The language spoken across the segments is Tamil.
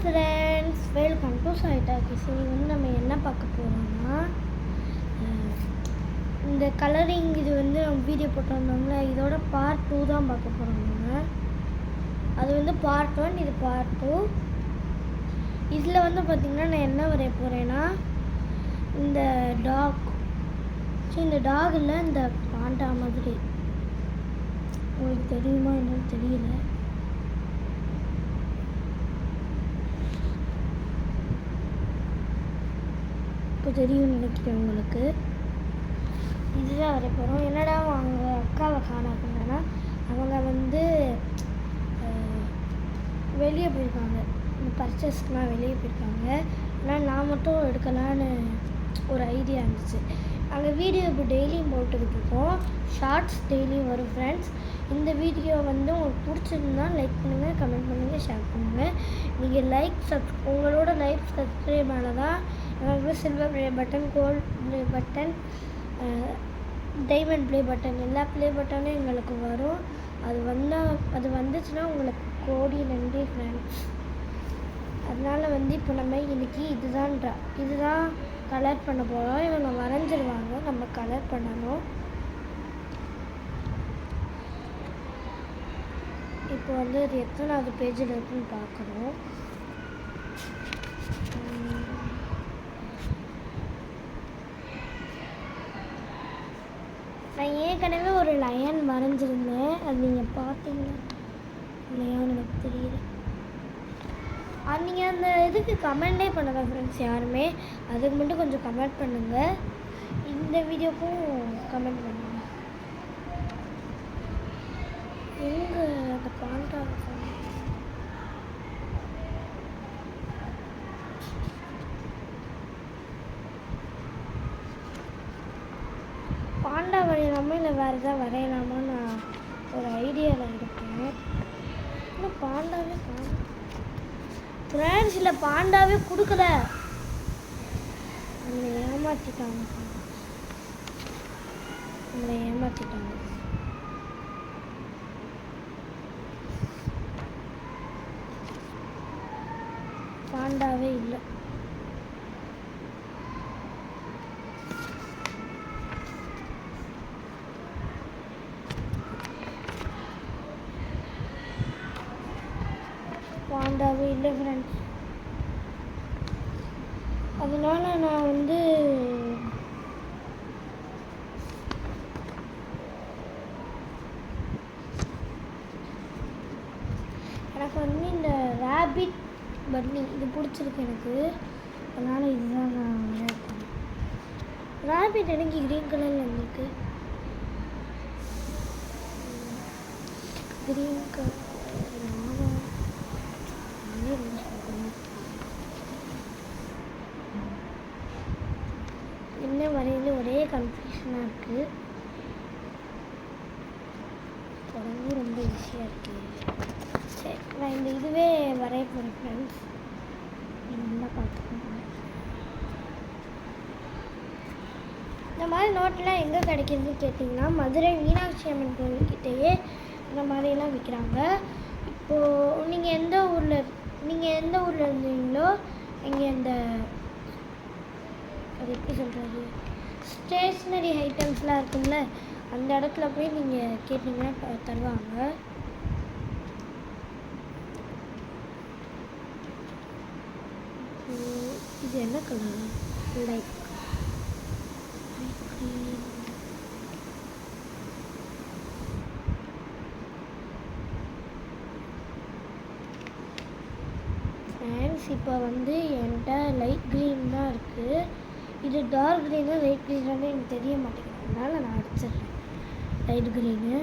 ஃப்ரெண்ட்ஸ், வெல்கம் டு சாய்டா கிஸ். வந்து நம்ம என்ன பார்க்க போகிறோம்னா, இந்த கலரிங் இது வந்து நம்ம வீடியோ போட்டிருந்தோம்ல, இதோட பார்ட் 2 தான் பார்க்க போகிறோம். நம்ம அது வந்து பார்ட் 1, இது பார்ட் 2. இதில் வந்து பார்த்திங்கன்னா நான் என்ன வரைய போகிறேன்னா, இந்த டாக், இந்த டாக் இல்லை, இந்த பாண்டா மாதிரி. உங்களுக்கு தெரியுமா என்னன்னு தெரியல. இப்போ தெரியும்னு நினைக்கிறேன் உங்களுக்கு. இதுதான் வரைய போகிறோம். என்னடா அவங்க அக்காவை காணா பண்ணனா, அவங்க வந்து வெளியே போயிருக்காங்க, இந்த பர்ச்சேஸ்க்குலாம் வெளியே போயிருக்காங்க. ஆனால் நான் மட்டும் எடுக்கலான்னு ஒரு ஐடியா இருந்துச்சு. நாங்கள் வீடியோ இப்போ டெய்லியும் போட்டுக்கிட்டு இருக்கோம். ஷார்ட்ஸ் டெய்லியும் வரும் ஃப்ரெண்ட்ஸ். இந்த வீடியோ வந்து உங்களுக்கு பிடிச்சிருந்தா லைக் பண்ணுங்கள், கமெண்ட் பண்ணுங்கள், ஷேர் பண்ணுங்கள். நீங்கள் உங்களோட லைக் சப்ஸ்கிரைப் ஆனதான் எங்களுக்கு silver play button, gold play button, diamond play button, எல்லா ப்ளே பட்டனும் எங்களுக்கு வரும். அது வந்துச்சுன்னா உங்களுக்கு கோடி நன்றி ஃப்ரெண்ட்ஸ். அதனால் வந்து இப்போ நம்ம இன்றைக்கி இதுதான் கலர் பண்ண போகிறோம். இவங்க வரைஞ்சிருவாங்க, நம்ம கலர் பண்ணணும். இப்போ வந்து அது எத்தனாவது பேஜில் இருக்குன்னு பார்க்கணும். நான் ஏற்கனவே ஒரு லயன் வரைஞ்சிருந்தேன், அது நீங்கள் பார்த்தீங்கன்னா இல்லையான்னு எனக்கு தெரியல. நீங்கள் அந்த இதுக்கு கமெண்டே பண்ணுங்கள் ஃப்ரெண்ட்ஸ். யாருமே அதுக்கு மட்டும் கொஞ்சம் கமெண்ட் பண்ணுங்கள். இந்த வீடியோக்கும் கமெண்ட் பண்ணுங்கள். எங்கே அந்த பாண்டா வரையலாமா இல்லை வேறு எதாவது வரையலாமா நான் ஒரு ஐடியாவில் இருக்கேன். இன்னும் பாண்டாவே ஃப்ரெண்ட்ஸ், இல்லை பாண்டாவே கொடுக்கல, நம்மளை ஏமாற்றிட்டாங்க. பாண்டாவே இல்லை. பாண்டாவே இல்லை ஃப்ரெண்ட்ஸ். அதனால நான் வந்து எனக்கு வந்து இந்த ரேபிட் பன்னி இது பிடிச்சிருக்கு எனக்கு. அதனால் இதுதான் நான் வரையேன். ரேபிட் எனக்கு க்ரீன் கலரில் இருந்திருக்கு. க்ரீன் கலர் என்ன வரையில ஒரே கன்ஃபியூஷனாக இருக்குது. உடம்பு ரொம்ப ஈஸியாக இருக்குது. சரி, நான் இந்த இதுவே வரைய போகிறேன் ஃப்ரெண்ட்ஸ். நல்லா பார்த்துக்கோங்க. இந்த மாதிரி நோட்டெலாம் எங்கே கிடைக்கிதுன்னு கேட்டிங்கன்னா, மதுரை மீனாட்சி அம்மன் கோவில்கிட்டேயே இந்த மாதிரிலாம் விற்கிறாங்க. இப்போது நீங்கள் எந்த ஊரில் இருந்தீங்களோ, இங்கே இந்த அது எப்படி சொல்கிறது, ஸ்டேஷ்னரி ஐட்டம்ஸ்லாம் இருக்குங்கள, அந்த இடத்துல போய் நீங்கள் கேட்டிங்கன்னா தருவாங்க. இது என்ன கலர்? லைட் ஃப்ரெண்ட்ஸ், இப்போ வந்து என்கிட்ட லைட் க்ரீன் தான் இருக்குது. இது டார்க் க்ரீனு லைட் க்ரீனானு எனக்கு தெரிய மாட்டேங்குது. அதனால் நான் அடிச்சிடுறேன் லைட் க்ரீனு.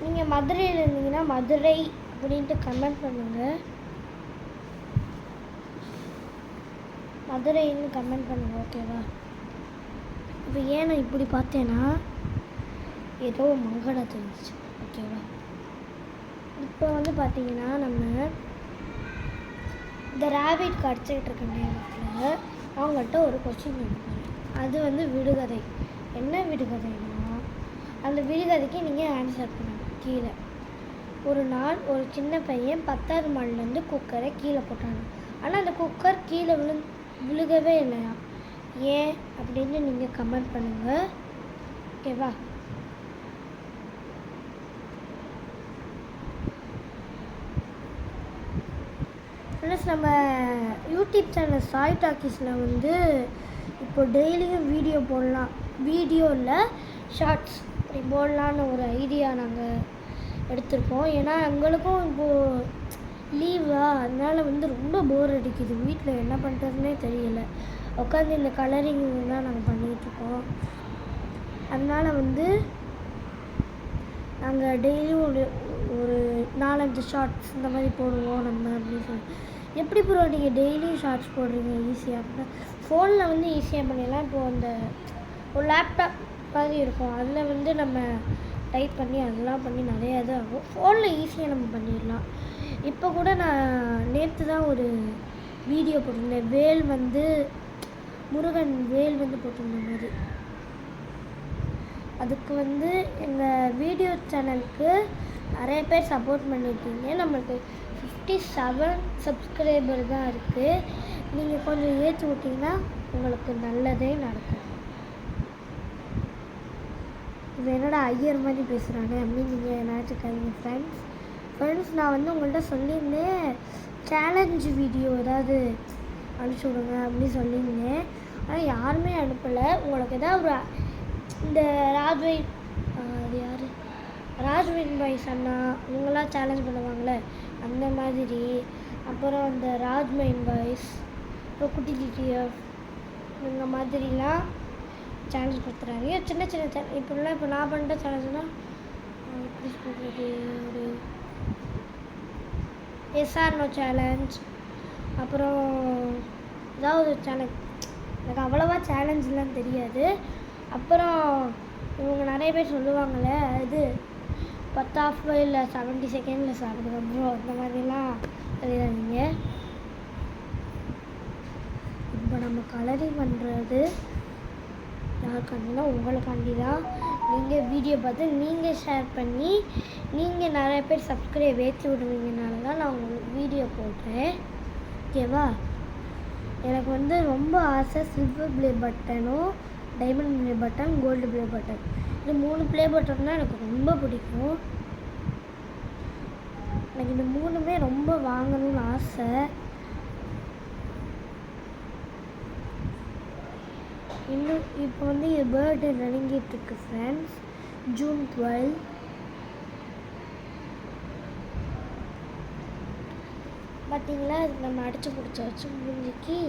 நீங்கள் மதுரையில் இருந்தீங்கன்னா மதுரை அப்படின்ட்டு கமெண்ட் பண்ணுங்கள். மதுரைன்னு கமெண்ட் பண்ணுங்கள். ஓகேவா? இப்போ ஏன் நான் இப்படி பார்த்தேன்னா ஏதோ மங்களம் தெரிஞ்சிச்சு. ஓகேவா? இப்போ வந்து பார்த்தீங்கன்னா நம்ம இந்த ரேபிட் கடிச்சிக்கிட்டு இருக்க நேரத்தில் அவங்கள்ட்ட ஒரு கொஸ்டின் கேட்பாங்க. அது வந்து விடுகதை. என்ன விடுகதைன்னா அந்த விடுகதைக்கு நீங்கள் ஆன்சர் பண்ணணும். கீழே ஒரு நாள் ஒரு சின்ன பையன் 10வது மாடிலேருந்து குக்கரை கீழே போட்டாங்க. ஆனால் அந்த குக்கர் கீழே விழுகவே இல்லையா? ஏன் அப்படின்னு நீங்கள் கமெண்ட் பண்ணுங்கள். ஓகேவா? ப்ளஸ் நம்ம யூடியூப் சேனல் சாய் டாக்கீஸில் வந்து இப்போ டெய்லியும் வீடியோ போடலாம். வீடியோவில் ஷார்ட்ஸ் இப்படி போடலான்னு ஒரு ஐடியா நாங்கள் எடுத்திருக்கோம். ஏன்னா எங்களுக்கும் இப்போது லீவா, அதனால் வந்து ரொம்ப போர் அடிக்குது. வீட்டில் என்ன பண்ணுறதுனே தெரியல. உட்காந்து இந்த கலரிங் தான் நாங்கள் பண்ணிகிட்ருக்கோம். அதனால் வந்து நாங்கள் டெய்லியும் ஒரு 4-5 ஷார்ட்ஸ் இந்த மாதிரி போடுவோம் நம்ம அப்படின்னு சொல்லி. எப்படி ப்ரோ நீங்கள் டெய்லியும் ஷார்ட்ஸ் போடுறீங்க ஈஸியாக? அப்படின்னா ஃபோனில் வந்து ஈஸியாக பண்ணிடலாம். இப்போது அந்த ஒரு லேப்டாப் மாதிரி இருக்கும், அதில் வந்து நம்ம டைப் பண்ணி அதெல்லாம் பண்ணி நிறையா இது ஆகும். ஃபோனில் ஈஸியாக நம்ம பண்ணிடலாம். இப்போ கூட நான் நேற்று தான் ஒரு வீடியோ போட்டிருந்தேன். வேல் வந்து முருகன் வேல் வந்து போட்டிருந்த மாதிரி. அதுக்கு வந்து எங்கள் வீடியோ சேனலுக்கு நிறைய பேர் சப்போர்ட் பண்ணியிருக்கீங்க. நம்மளுக்கு 57 சப்ஸ்கிரைபர் தான் இருக்குது. நீங்கள் கொஞ்சம் ஏற்றி விட்டிங்கன்னா உங்களுக்கு நல்லதே நடக்கும். இது என்னடா ஐயர் மாதிரி பேசுகிறாங்க அப்படின்னு நீங்கள் நினச்சிக்காதீங்க ஃப்ரெண்ட்ஸ். நான் வந்து உங்கள்கிட்ட சொல்லியிருந்தேன் சேலஞ்சு வீடியோ ஏதாவது அனுப்பிச்சி விடுங்க அப்படின்னு சொல்லியிருந்தேன். ஆனால் யாருமே அனுப்பலை. உங்களுக்கு ஏதாவது ஒரு இந்த அது யார் ராஜ்வின் பாய்ஸ் அண்ணா இவங்களாம் சேலஞ்ச் பண்ணுவாங்களே அந்த மாதிரி, அப்புறம் அந்த ராஜ்மைன் பாய்ஸ், அப்புறம் குட்டி டிடிஎஃப் இந்த மாதிரிலாம் சேலஞ்ச் கொடுத்துறாங்க. சின்ன சின்ன இப்போலாம் இப்போ நான் பண்ணுற சேலஞ்சுனால் எப்படி சொல்கிறது, ஒரு எஸ்ஆர்னோ சேலஞ்ச், அப்புறம் ஏதாவது ஒரு சேலஞ்ச். எனக்கு அவ்வளோவா சேலஞ்செலாம் தெரியாது. அப்புறம் இவங்க நிறைய பேர் சொல்லுவாங்கள்ல இது 10 இல்லை 70 செகண்டில் சாப்பிடுங்க ப்ரோ, அந்த மாதிரிலாம் தெரியாதீங்க. இப்போ நம்ம கலரிங் பண்ணுறது யாருக்காண்டினா உங்களுக்காண்டி தான். நீங்கள் வீடியோ பார்த்து நீங்கள் ஷேர் பண்ணி நீங்கள் நிறைய பேர் சப்ஸ்கிரைப் ஏற்றி விடுவீங்கனால தான் நான் உங்களுக்கு வீடியோ போடுறேன். ஓகேவா? எனக்கு வந்து ரொம்ப ஆசை சில்வர் ப்ளே பட்டனும் diamond play button, gold play button, இந்த 3 ப்ளே பட்டன் தான் எனக்கு ரொம்ப பிடிக்கும். எனக்கு இந்த 3மே ரொம்ப வாங்கணும்னு ஆசை. இன்னும் இப்போ வந்து என் பர்த்டே நெருங்கிட்டுருக்கு ஃப்ரெண்ட்ஸ், ஜூன் 12. பார்த்தீங்களா? அது நம்ம அடிச்சு பிடிச்ச வச்சு முடிஞ்சிக்கு.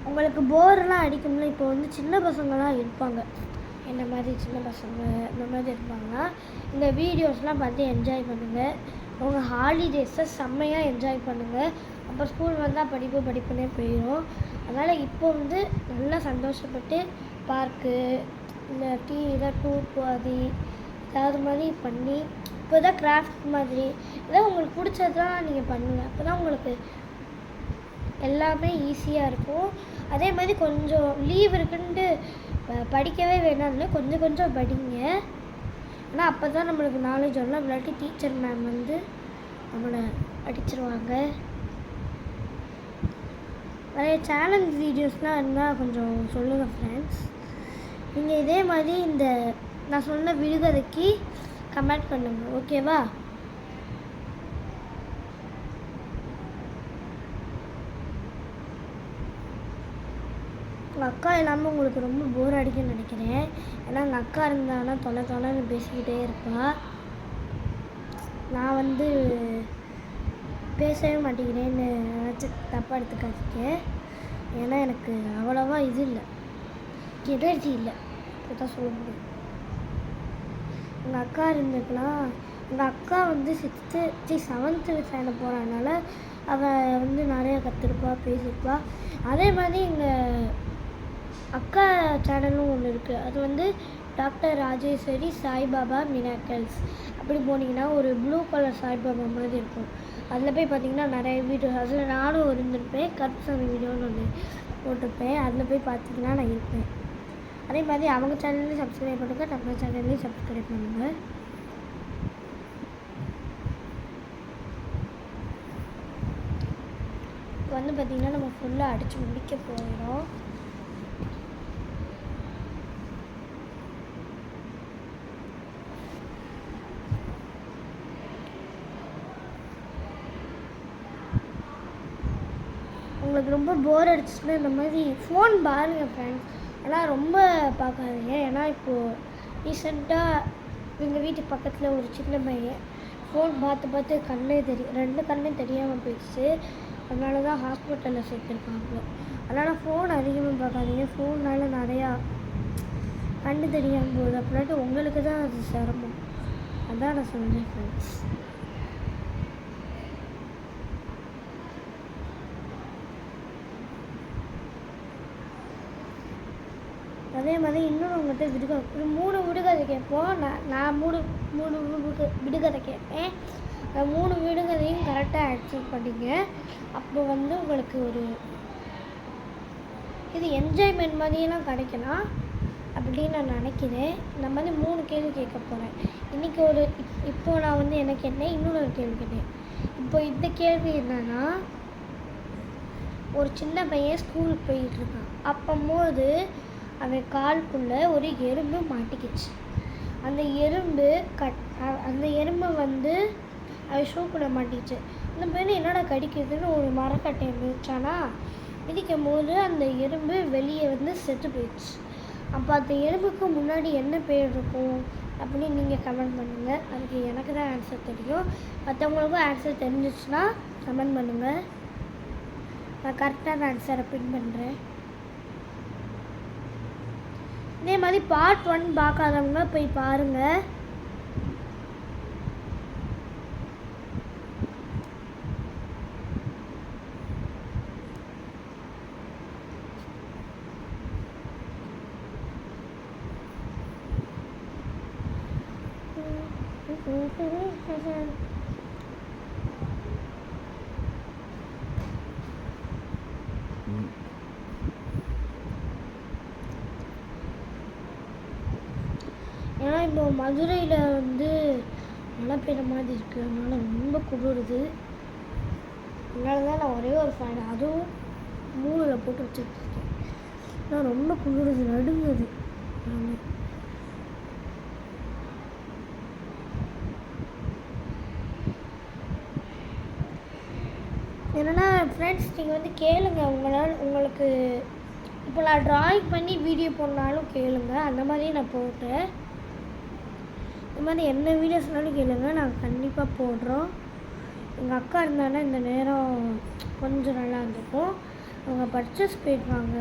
உங்களுக்கு போர்லாம் அடிக்கும்ல. இப்போ வந்து சின்ன பசங்களாம் இருப்பாங்க, என்ன மாதிரி சின்ன பசங்க இந்த மாதிரி இருப்பாங்கன்னா இந்த வீடியோஸ்லாம் பார்த்து என்ஜாய் பண்ணுங்கள். உங்கள் ஹாலிடேஸை செம்மையாக என்ஜாய் பண்ணுங்கள். அப்புறம் ஸ்கூல் வந்தால் படிப்புன்னே போயிடும். அதனால் இப்போ வந்து நல்லா சந்தோஷப்பட்டு பார்க்கு இல்லை ஏதாவது டூர் போகாது ஏதாவது மாதிரி பண்ணி இப்போ தான் கிராஃப்ட் மாதிரி ஏதாவது உங்களுக்கு பிடிச்சதான் நீங்கள் பண்ணுங்கள். அப்போ தான் உங்களுக்கு எல்லாமே ஈஸியாக இருக்கும். அதே மாதிரி கொஞ்சம் லீவ் இருக்குன்ட்டு படிக்கவே வேணாம்னு கொஞ்சம் படிங்க. ஆனால் அப்போ தான் நம்மளுக்கு நாலேஜ் வரலாம். இல்லாட்டி டீச்சர் மேம் வந்து நம்மளை அடிச்சிருவாங்க. நிறைய சேலஞ்ச் வீடியோஸ்லாம் இருந்தால் கொஞ்சம் சொல்லுங்கள் ஃப்ரெண்ட்ஸ். நீங்கள் இதே மாதிரி இந்த நான் சொன்ன விடுகதைக்கு கமெண்ட் பண்ணுங்கள். ஓகேவா? உங்கள் அக்கா இல்லாமல் உங்களுக்கு ரொம்ப போர் அடிக்குன்னு நினைக்கிறேன். ஏன்னா எங்கள் அக்கா இருந்தாங்கன்னா தொலைன்னு பேசிக்கிட்டே இருப்பாள். நான் வந்து பேசவே மாட்டேங்கிறேன்னு நினச்சி தப்பாக எடுத்துக்காதீங்க. ஏன்னா எனக்கு அவ்வளோவா இது இல்லை, எனர்ஜி இல்லை. அப்போ தான் சொல்ல முடியும். எங்கள் அக்கா இருந்துக்கலாம். எங்கள் அக்கா வந்து 7th ஸ்டாண்டர்ட் போகிறதுனால அவள் வந்து நிறையா கற்றுருப்பா, பேசியிருப்பா. அதே மாதிரி எங்கள் அக்கா சேனலும் ஒன்று இருக்குது. அது வந்து டாக்டர் ராஜேஸ்வரி சாய்பாபா மிராக்கிள்ஸ். அப்படி போனீங்கன்னா ஒரு ப்ளூ கலர் சாய்பாபா மாதிரி இருக்கும். அதில் போய் பார்த்தீங்கன்னா நிறைய வீடியோ, அதில் நானும் இருந்திருப்பேன். கருப்புசாமி வீடியோன்னு ஒன்று போட்டிருப்பேன். அதில் போய் பார்த்தீங்கன்னா நான் இருப்பேன். அதே மாதிரி அவங்க சேனல்லையும் சப்ஸ்கிரைப் பண்ணுங்கள், நம்ம சேனல்லையும் சப்ஸ்கிரைப் பண்ணுங்கள். இப்போ வந்து பார்த்திங்கன்னா நம்ம ஃபுல்லாக அடித்து முடிக்க போயிடும். உங்களுக்கு ரொம்ப போர் அடிச்சுன்னா இந்த மாதிரி ஃபோன் பாருங்கள் ஃப்ரெண்ட்ஸ். ஆனால் ரொம்ப பார்க்காதீங்க. ஏன்னா இப்போது ரீசெண்டாக எங்கள் வீட்டு பக்கத்தில் ஒரு சின்ன பையன் ஃபோன் பார்த்து ரெண்டு கண்ணும் தெரியாமல் போயிடுச்சு. அதனால தான் ஹாஸ்பிட்டலில் சேர்த்துருக்காங்க. அதனால் ஃபோன் அதிகமாக பார்க்காதீங்க. ஃபோனால் நிறையா கண்ணு தெரியாமல் போகுது. அப்படின்ட்டு உங்களுக்கு தான் அது சிரமம். அதான் நான் சொல்கிறேன் ஃப்ரெண்ட்ஸ். அதே மாதிரி இன்னும் உங்கள்கிட்ட ஒரு 3 விடுகதை கேட்போம். நான் 3 விடுகதை கேட்பேன். 3 விடுகதையும் கரெக்டாக ஆன்சர் பண்ணிங்க. அப்போ வந்து உங்களுக்கு ஒரு இது என்ஜாய்மெண்ட் மாதிரியெல்லாம் கிடைக்கலாம் அப்படின்னு நான் நினைக்கிறேன். இந்த மாதிரி 3 கேள்வி கேட்க போகிறேன். இன்றைக்கி இப்போது நான் வந்து என்ன கேட்டேன், இன்னொரு கேள்வி கேட்டேன். இப்போ இந்த கேள்வி என்னென்னா, ஒரு சின்ன பையன் ஸ்கூலுக்கு போயிட்டுருக்கான். அப்போது அவன் காலுக்குள்ளே ஒரு எறும்பு மாட்டிக்கிச்சு. அந்த எறும்பை வந்து அவன் ஷூக்குள்ளே மாட்டிக்கிச்சு. அந்த பையனை என்னடா கடிக்குதுன்னு ஒரு மரக்கட்டையை மிதிச்சானா, மிதிக்கும் போது அந்த எறும்பு வெளியே வந்து செத்து போயிடுச்சு. அப்போ அந்த எறும்புக்கு முன்னாடி என்ன பேர் இருக்கும் அப்படின்னு நீங்கள் கமெண்ட் பண்ணுங்கள். அதுக்கு எனக்கு தான் ஆன்சர் தெரியும். மற்றவங்களுக்கும் ஆன்சர் தெரிஞ்சிச்சுன்னா கமெண்ட் பண்ணுங்கள். நான் கரெக்டான ஆன்சரை பின் பண்ணுறேன். இதே மாதிரி பார்ட் 1 பார்க்காதவங்க போய் பாருங்கள். ஏன்னா இப்போ மதுரையில் வந்து மழை பெய்கிற மாதிரி இருக்குது. அதனால் ரொம்ப குளிருது. அதனால தான் நான் ஒரே ஒரு ஃபேன், அதுவும் 3ல் போட்டு வச்சுருக்கேன். ஆனால் ரொம்ப குளிருது, நடுங்குது. என்னென்னா ஃப்ரெண்ட்ஸ், நீங்கள் வந்து கேளுங்க. உங்களுக்கு இப்போ நான் ட்ராயிங் பண்ணி வீடியோ போடனாலும் கேளுங்க. அந்த மாதிரி நான் போட்டேன். இந்த மாதிரி என்ன வீடியோஸ்னாலும் கேளுங்க, நாங்கள் கண்டிப்பாக போடுறோம். எங்கள் அக்கா இருந்தாங்கன்னா இந்த நேரம் கொஞ்சம் நல்லா இருந்திருக்கும். அவங்க பர்ச்சேஸ் போயிருக்காங்க.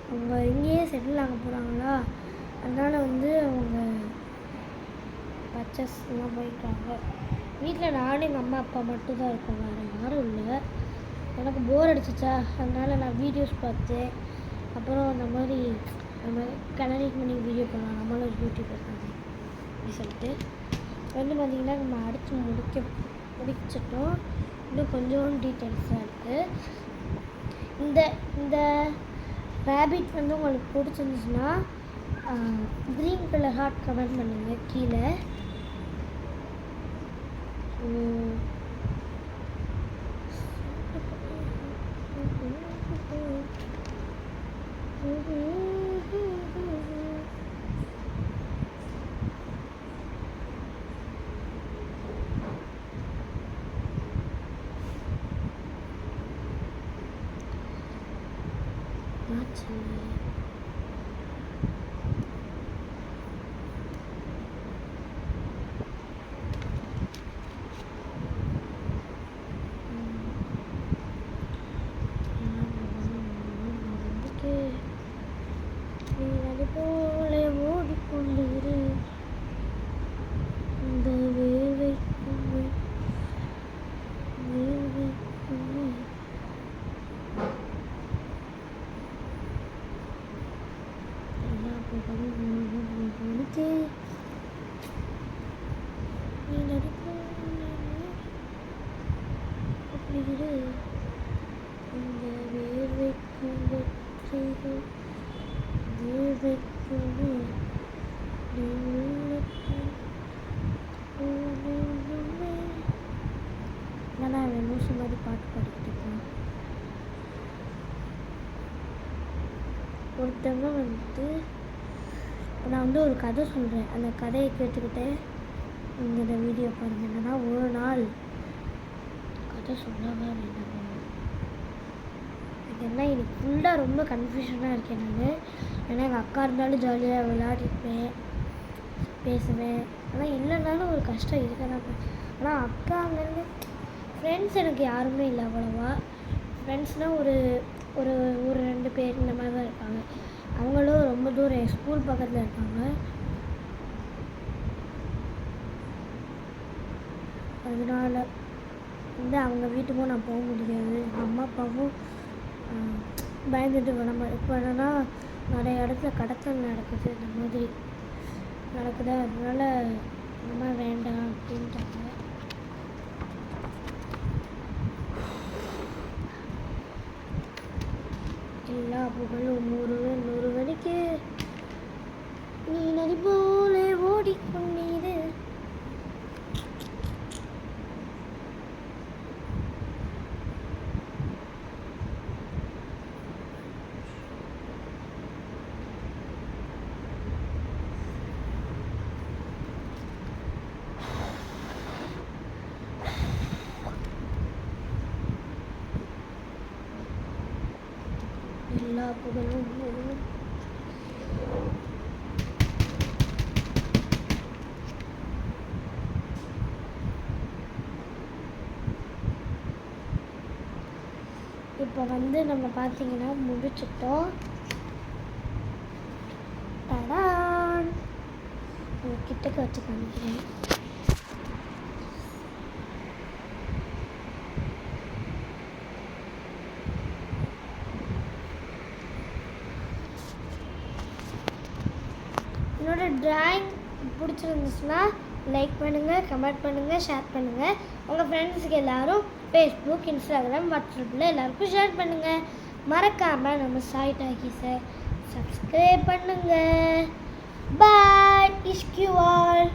அவங்க இங்கேயே செட்டில் ஆக போகிறாங்களா, அதனால் வந்து அவங்க பர்ச்சேஸ்லாம் போயிருக்காங்க. வீட்டில் நானும் எங்கள் அம்மா அப்பா மட்டும்தான் இருக்கோம், வேறு யாரும் இல்லை. எனக்கு போர் அடிச்சிச்சா, அதனால் நான் வீடியோஸ் பார்த்தேன். அப்புறம் அந்த மாதிரி நம்ம கலரிங் பண்ணி வீடியோ பண்ணலாம், நம்மளும் ஒரு யூடியூப் இருக்காங்க அப்படி சொல்லிட்டு வந்து பார்த்திங்கன்னா நம்ம அடித்து முடிச்சிட்டோம். இன்னும் கொஞ்சம் டீட்டெயில்ஸாக இருக்குது. இந்த ரேபிட் வந்து உங்களுக்கு பிடிச்சிருந்துச்சுன்னா க்ரீன் கலர் ஹார்ட் கமெண்ட் பண்ணுங்கள் கீழே. ஒருத்தவங்க வந்து நான் வந்து ஒரு கதை சொல்கிறேன். அந்த கதையை கேட்டுக்கிட்டே இந்த வீடியோ பாருங்கள். என்னன்னா, ஒரு நாள் கதை சொல்லாமல் என்ன பண்ணுவேன். எனக்கு என்ன இன்னைக்கு ஃபுல்லாக ரொம்ப கன்ஃபியூஷனாக இருக்கேன் நான். ஏன்னா எங்கள் அக்கா இருந்தாலும் ஜாலியாக விளையாடிப்பேன், பேசுவேன். ஆனால் இல்லைனாலும் ஒரு கஷ்டம் இருக்க தான். ஆனால் அக்காங்கிறது ஃப்ரெண்ட்ஸ் எனக்கு யாருமே இல்லை அவ்வளோவா. ஃப்ரெண்ட்ஸ்னால் ஒரு ஒரு ஒரு 2 பேர் இந்த மாதிரி தான் இருப்பாங்க. அவங்களும் ரொம்ப தூரம் என் ஸ்கூல் பக்கத்தில் இருக்காங்க. அதனால வந்து அவங்க வீட்டுக்கும் நான் போக முடியாது. அம்மா அப்பாவும் பயந்துட்டு விடாம. இப்போ என்னன்னா நிறைய இடத்துல கடத்தல் நடக்குது, இந்த மாதிரி நடக்குது. அதனால அம்மா வேண்டாம் அப்படின்ட்டாங்க. எல்லா புகழும் ஒருவனுக்கு, நீ நதி போல ஓடிக்கொண்டீரு. எல்லா புகழும் இப்போ வந்து நம்ம பார்த்தீங்கன்னா முடிச்சிட்டோம். டடான், கிட்டக்க வச்சு காமிக்கிறேன். என்னோட டிராயிங் பிடிச்சிருந்துச்சுன்னா லைக் பண்ணுங்கள், கமெண்ட் பண்ணுங்கள், ஷேர் பண்ணுங்கள். உங்கள் ஃப்ரெண்ட்ஸுக்கு எல்லோரும் ஃபேஸ்புக், இன்ஸ்டாகிராம், வாட்ஸ்அப்பில் எல்லாருக்கும் ஷேர் பண்ணுங்கள். மறக்காமல் நம்ம சாய் டாக்கீஸை சப்ஸ்கிரைப் பண்ணுங்கள். பாய், இஷ்கியூ ஆல்.